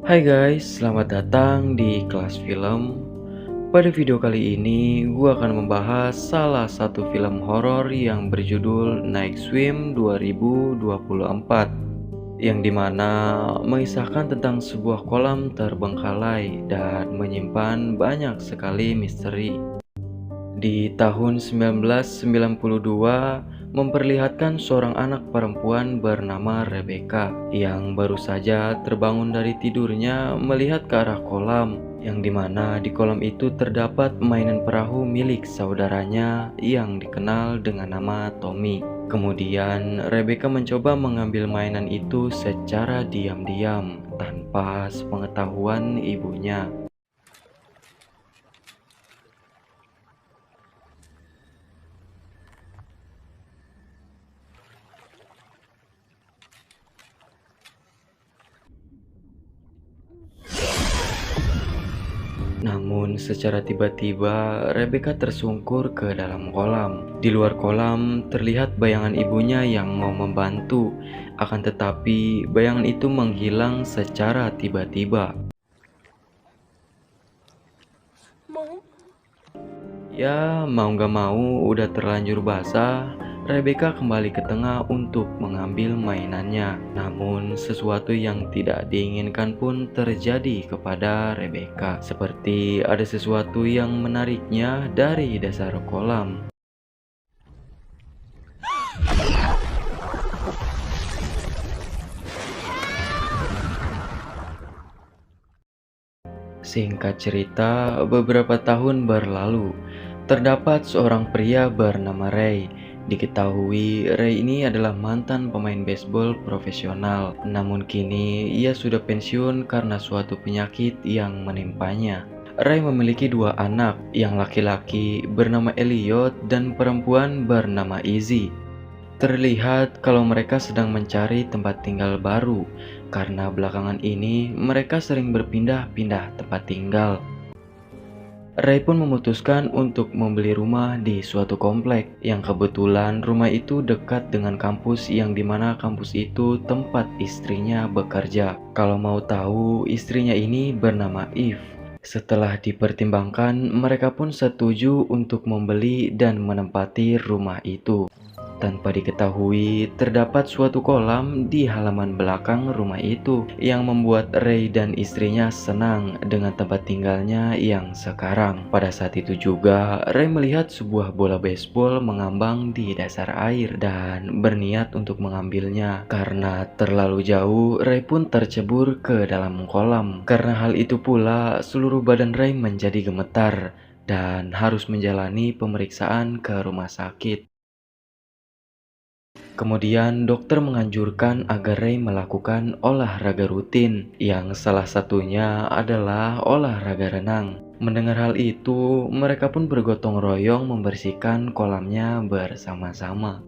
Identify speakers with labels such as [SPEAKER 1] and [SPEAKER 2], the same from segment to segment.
[SPEAKER 1] Hai guys, selamat datang di kelas film. Pada video kali ini, gue akan membahas salah satu film horor yang berjudul Night Swim 2024, yang dimana mengisahkan tentang sebuah kolam terbengkalai dan menyimpan banyak sekali misteri. Di tahun 1992, memperlihatkan seorang anak perempuan bernama Rebecca yang baru saja terbangun dari tidurnya melihat ke arah kolam, yang dimana di kolam itu terdapat mainan perahu milik saudaranya yang dikenal dengan nama Tommy. Kemudian Rebecca mencoba mengambil mainan itu secara diam-diam tanpa sepengetahuan ibunya. Namun secara tiba-tiba Rebecca tersungkur ke dalam kolam. Di luar kolam terlihat bayangan ibunya yang mau membantu, akan tetapi bayangan itu menghilang secara tiba-tiba. Ya, mau gak mau udah terlanjur basah, Rebecca kembali ke tengah untuk mengambil mainannya. Namun sesuatu yang tidak diinginkan pun terjadi kepada Rebecca. Seperti ada sesuatu yang menariknya dari dasar kolam. Singkat cerita, beberapa tahun berlalu, terdapat seorang pria bernama Ray. Diketahui Ray ini adalah mantan pemain baseball profesional, namun kini ia sudah pensiun karena suatu penyakit yang menimpanya. Ray memiliki dua anak, yang laki-laki bernama Elliot dan perempuan bernama Izzy. Terlihat kalau mereka sedang mencari tempat tinggal baru, karena belakangan ini mereka sering berpindah-pindah tempat tinggal. Ray pun memutuskan untuk membeli rumah di suatu komplek, yang kebetulan rumah itu dekat dengan kampus, yang dimana kampus itu tempat istrinya bekerja. Kalau mau tahu, istrinya ini bernama Eve. Setelah dipertimbangkan, mereka pun setuju untuk membeli dan menempati rumah itu. Tanpa diketahui, terdapat suatu kolam di halaman belakang rumah itu yang membuat Ray dan istrinya senang dengan tempat tinggalnya yang sekarang. Pada saat itu juga, Ray melihat sebuah bola baseball mengambang di dasar air dan berniat untuk mengambilnya. Karena terlalu jauh, Ray pun tercebur ke dalam kolam. Karena hal itu pula, seluruh badan Ray menjadi gemetar dan harus menjalani pemeriksaan ke rumah sakit. Kemudian dokter menganjurkan agar Ray melakukan olahraga rutin, yang salah satunya adalah olahraga renang. Mendengar hal itu, mereka pun bergotong royong membersihkan kolamnya bersama-sama.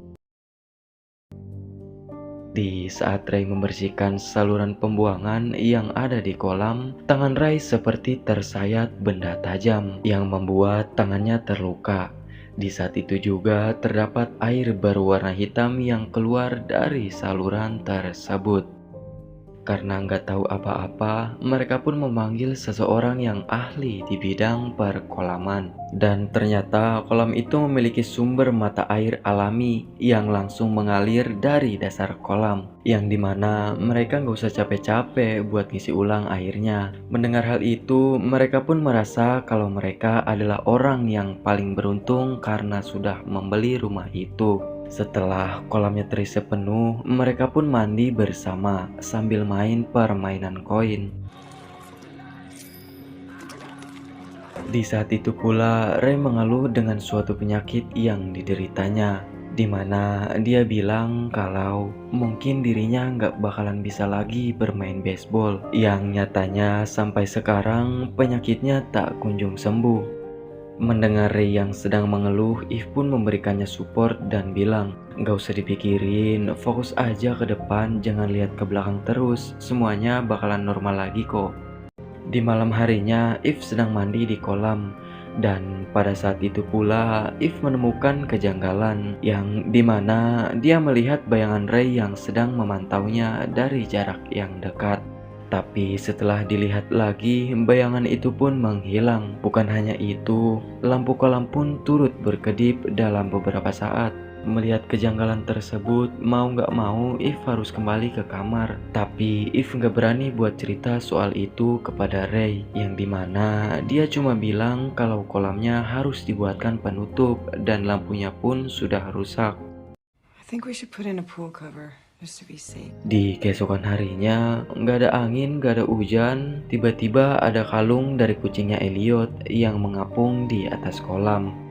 [SPEAKER 1] Di saat Ray membersihkan saluran pembuangan yang ada di kolam, tangan Ray seperti tersayat benda tajam yang membuat tangannya terluka. Di saat itu juga terdapat air berwarna hitam yang keluar dari saluran tersebut. Karena nggak tahu apa-apa, mereka pun memanggil seseorang yang ahli di bidang perkolaman. Dan ternyata kolam itu memiliki sumber mata air alami yang langsung mengalir dari dasar kolam, yang dimana mereka nggak usah capek-capek buat ngisi ulang airnya. Mendengar hal itu, mereka pun merasa kalau mereka adalah orang yang paling beruntung karena sudah membeli rumah itu. Setelah kolamnya terisi penuh, mereka pun mandi bersama sambil main permainan koin. Di saat itu pula, Ray mengeluh dengan suatu penyakit yang dideritanya, di mana dia bilang kalau mungkin dirinya nggak bakalan bisa lagi bermain baseball. Yang nyatanya sampai sekarang penyakitnya tak kunjung sembuh. Mendengar Ray yang sedang mengeluh, Eve pun memberikannya support dan bilang, "Gak usah dipikirin, fokus aja ke depan, jangan lihat ke belakang terus, semuanya bakalan normal lagi kok." Di malam harinya, Eve sedang mandi di kolam, dan pada saat itu pula Eve menemukan kejanggalan, yang dimana dia melihat bayangan Ray yang sedang memantaunya dari jarak yang dekat. Tapi setelah dilihat lagi, bayangan itu pun menghilang. Bukan hanya itu, lampu kolam pun turut berkedip dalam beberapa saat. Melihat kejanggalan tersebut, mau nggak mau If harus kembali ke kamar. Tapi If nggak berani buat cerita soal itu kepada Ray, yang dimana dia cuma bilang kalau kolamnya harus dibuatkan penutup dan lampunya pun sudah rusak.
[SPEAKER 2] I think we should put in a pool cover just to be safe.
[SPEAKER 1] Di keesokan harinya, nggak ada angin, nggak ada hujan, tiba-tiba ada kalung dari kucingnya Elliot yang mengapung di atas kolam.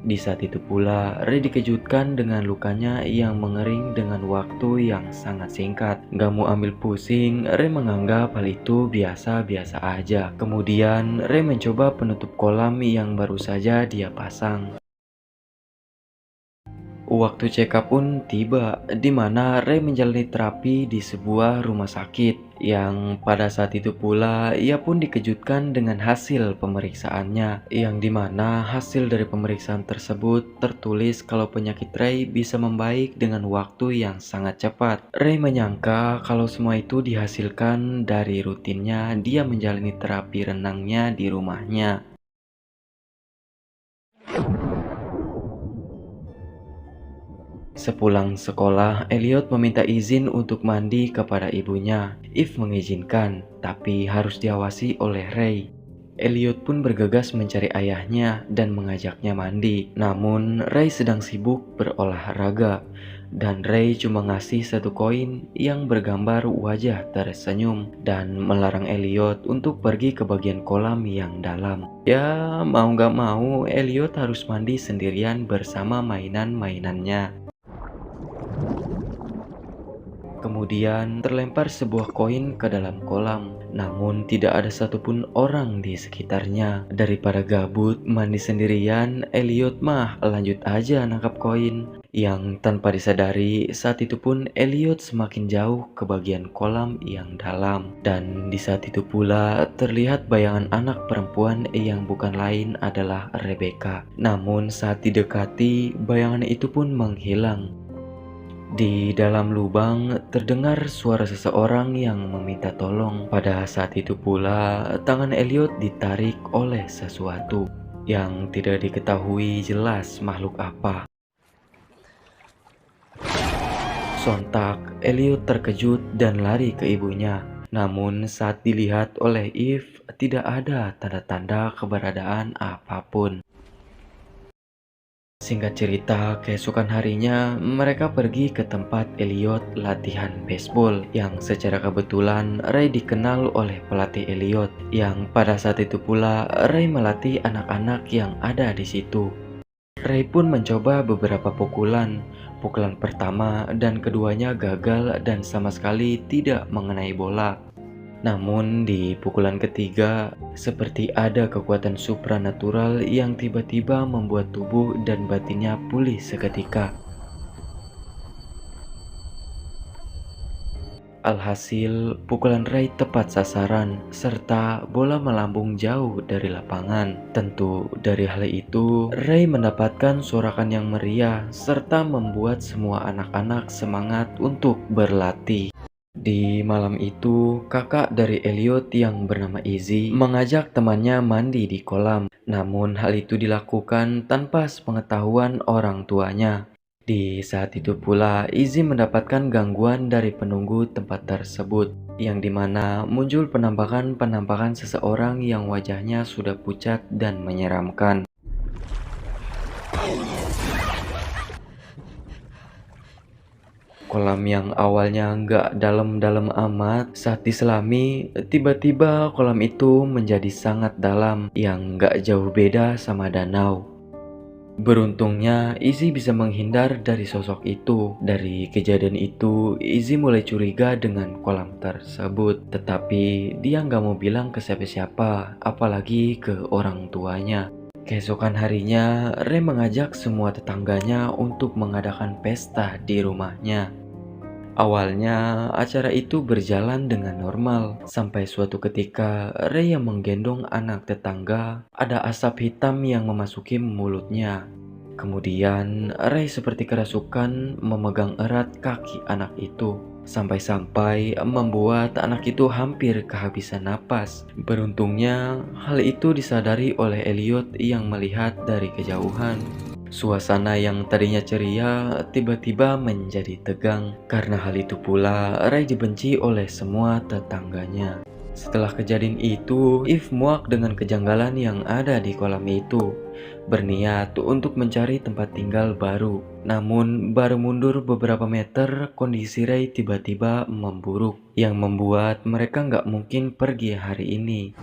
[SPEAKER 1] Di saat itu pula, Ray dikejutkan dengan lukanya yang mengering dengan waktu yang sangat singkat. Gak mau ambil pusing, Ray menganggap hal itu biasa-biasa aja. Kemudian, Ray mencoba penutup kolam yang baru saja dia pasang. Waktu check up pun tiba, di mana Ray menjalani terapi di sebuah rumah sakit, yang pada saat itu pula ia pun dikejutkan dengan hasil pemeriksaannya, yang dimana hasil dari pemeriksaan tersebut tertulis kalau penyakit Ray bisa membaik dengan waktu yang sangat cepat. Ray menyangka kalau semua itu dihasilkan dari rutinnya dia menjalani terapi renangnya di rumahnya. Sepulang sekolah, Elliot meminta izin untuk mandi kepada ibunya. Eve mengizinkan, tapi harus diawasi oleh Ray. Elliot pun bergegas mencari ayahnya dan mengajaknya mandi. Namun, Ray sedang sibuk berolahraga, dan Ray cuma ngasih satu koin yang bergambar wajah tersenyum dan melarang Elliot untuk pergi ke bagian kolam yang dalam. Ya, mau gak mau, Elliot harus mandi sendirian bersama mainan-mainannya. Kemudian terlempar sebuah koin ke dalam kolam, namun tidak ada satupun orang di sekitarnya. Daripada gabut mandi sendirian, Elliot mah lanjut aja nangkap koin. Yang tanpa disadari, saat itu pun Elliot semakin jauh ke bagian kolam yang dalam. Dan di saat itu pula terlihat bayangan anak perempuan yang bukan lain adalah Rebecca. Namun saat didekati, bayangan itu pun menghilang. Di dalam lubang terdengar suara seseorang yang meminta tolong. Pada saat itu pula tangan Elliot ditarik oleh sesuatu yang tidak diketahui jelas makhluk apa. Sontak Elliot terkejut dan lari ke ibunya. Namun saat dilihat oleh Eve, tidak ada tanda-tanda keberadaan apapun. Singkat cerita, keesokan harinya mereka pergi ke tempat Elliot latihan baseball, yang secara kebetulan Ray dikenal oleh pelatih Elliot, yang pada saat itu pula Ray melatih anak-anak yang ada di situ. Ray pun mencoba beberapa pukulan. Pukulan pertama dan keduanya gagal dan sama sekali tidak mengenai bola. Namun di pukulan ketiga, seperti ada kekuatan supranatural yang tiba-tiba membuat tubuh dan batinnya pulih seketika. Alhasil, pukulan Ray tepat sasaran, serta bola melambung jauh dari lapangan. Tentu dari hal itu, Ray mendapatkan sorakan yang meriah, serta membuat semua anak-anak semangat untuk berlatih. Di malam itu, kakak dari Elliot yang bernama Izzy mengajak temannya mandi di kolam. Namun hal itu dilakukan tanpa sepengetahuan orang tuanya. Di saat itu pula, Izzy mendapatkan gangguan dari penunggu tempat tersebut, yang dimana muncul penampakan-penampakan seseorang yang wajahnya sudah pucat dan menyeramkan. Kolam yang awalnya nggak dalam-dalam amat, saat diselami, tiba-tiba kolam itu menjadi sangat dalam, yang nggak jauh beda sama danau. Beruntungnya, Izzy bisa menghindar dari sosok itu. Dari kejadian itu, Izzy mulai curiga dengan kolam tersebut. Tetapi dia nggak mau bilang ke siapa-siapa, apalagi ke orang tuanya. Keesokan harinya, Ray mengajak semua tetangganya untuk mengadakan pesta di rumahnya. Awalnya, acara itu berjalan dengan normal, sampai suatu ketika Ray yang menggendong anak tetangga, ada asap hitam yang memasuki mulutnya. Kemudian, Ray seperti kerasukan memegang erat kaki anak itu. sampai-sampai membuat anak itu hampir kehabisan napas. Beruntungnya, hal itu disadari oleh Elliot yang melihat dari kejauhan. Suasana yang tadinya ceria tiba-tiba menjadi tegang. Karena hal itu pula, Ray dibenci oleh semua tetangganya. Setelah kejadian itu, Eve muak dengan kejanggalan yang ada di kolam itu, berniat untuk mencari tempat tinggal baru. Namun, baru mundur beberapa meter, kondisi Ray tiba-tiba memburuk, yang membuat mereka nggak mungkin pergi hari ini.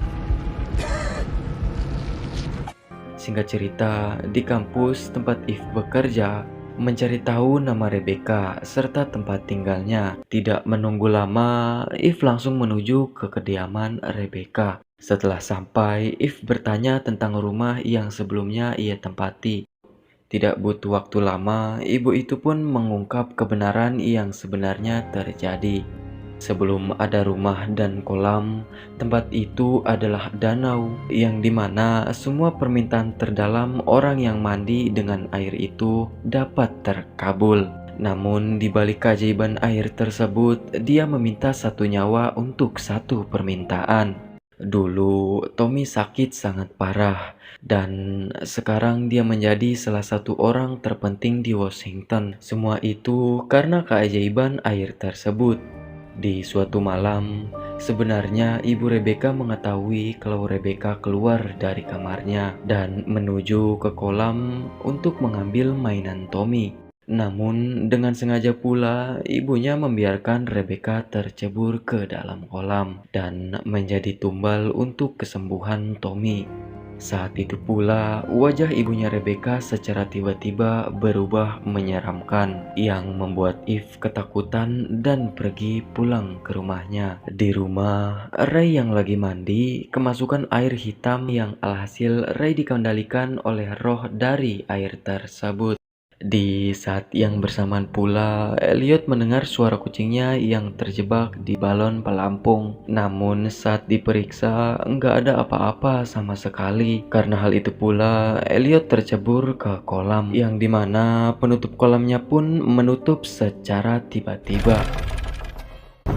[SPEAKER 1] Singkat cerita, di kampus tempat Eve bekerja, mencari tahu nama Rebecca serta tempat tinggalnya. Tidak menunggu lama, Eve langsung menuju ke kediaman Rebecca. Setelah sampai, Eve bertanya tentang rumah yang sebelumnya ia tempati. Tidak butuh waktu lama, ibu itu pun mengungkap kebenaran yang sebenarnya terjadi. Sebelum ada rumah dan kolam, tempat itu adalah danau yang dimana semua permintaan terdalam orang yang mandi dengan air itu dapat terkabul. Namun di balik keajaiban air tersebut, dia meminta satu nyawa untuk satu permintaan. Dulu Tommy sakit sangat parah dan sekarang dia menjadi salah satu orang terpenting di Washington. Semua itu karena keajaiban air tersebut. Di suatu malam, sebenarnya ibu Rebecca mengetahui kalau Rebecca keluar dari kamarnya dan menuju ke kolam untuk mengambil mainan Tommy. Namun dengan sengaja pula ibunya membiarkan Rebecca tercebur ke dalam kolam dan menjadi tumbal untuk kesembuhan Tommy. Saat itu pula wajah ibunya Rebecca secara tiba-tiba berubah menyeramkan yang membuat Eve ketakutan dan pergi pulang ke rumahnya. Di rumah, Ray yang lagi mandi kemasukan air hitam yang alhasil Ray dikendalikan oleh roh dari air tersebut. Di saat yang bersamaan pula, Elliot mendengar suara kucingnya yang terjebak di balon pelampung. Namun saat diperiksa, nggak ada apa-apa sama sekali. Karena hal itu pula, Elliot tercebur ke kolam, yang dimana penutup kolamnya pun menutup secara tiba-tiba.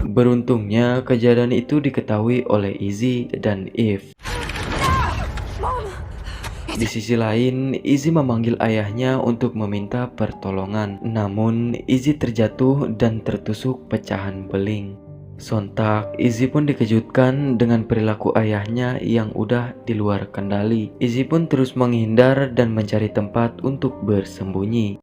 [SPEAKER 1] Beruntungnya, kejadian itu diketahui oleh Izzy dan Eve. Di sisi lain, Izzy memanggil ayahnya untuk meminta pertolongan. Namun, Izzy terjatuh dan tertusuk pecahan beling. Sontak, Izzy pun dikejutkan dengan perilaku ayahnya yang udah di luar kendali. Izzy pun terus menghindar dan mencari tempat untuk bersembunyi.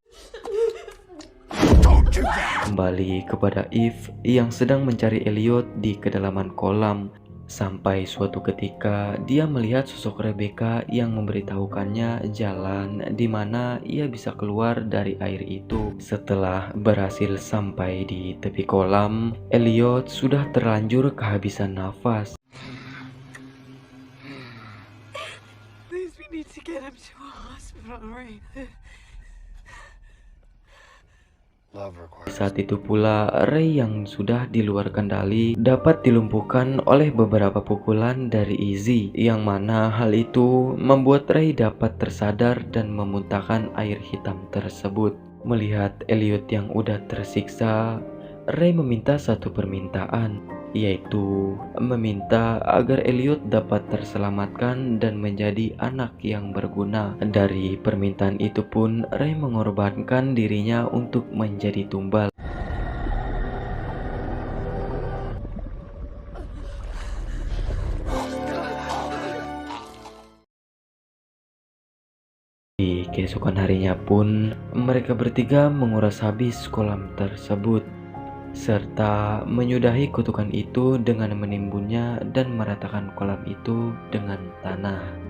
[SPEAKER 1] Kembali kepada Eve yang sedang mencari Elliot di kedalaman kolam. Sampai suatu ketika dia melihat sosok Rebecca yang memberitahukannya jalan di mana ia bisa keluar dari air itu. Setelah berhasil sampai di tepi kolam, Elliot sudah terlanjur kehabisan nafas.
[SPEAKER 2] Please, we need to get him to a hospital, Ray.
[SPEAKER 1] Saat itu pula, Ray yang sudah di luar kendali dapat dilumpuhkan oleh beberapa pukulan dari Izzy, yang mana hal itu membuat Ray dapat tersadar dan memuntahkan air hitam tersebut. Melihat Elliot yang udah tersiksa, Ray meminta satu permintaan, yaitu meminta agar Elliot dapat terselamatkan dan menjadi anak yang berguna. Dari permintaan itu pun Ray mengorbankan dirinya untuk menjadi tumbal. Di keesokan harinya pun mereka bertiga menguras habis kolam tersebut serta menyudahi kutukan itu dengan menimbunnya dan meratakan kolam itu dengan tanah.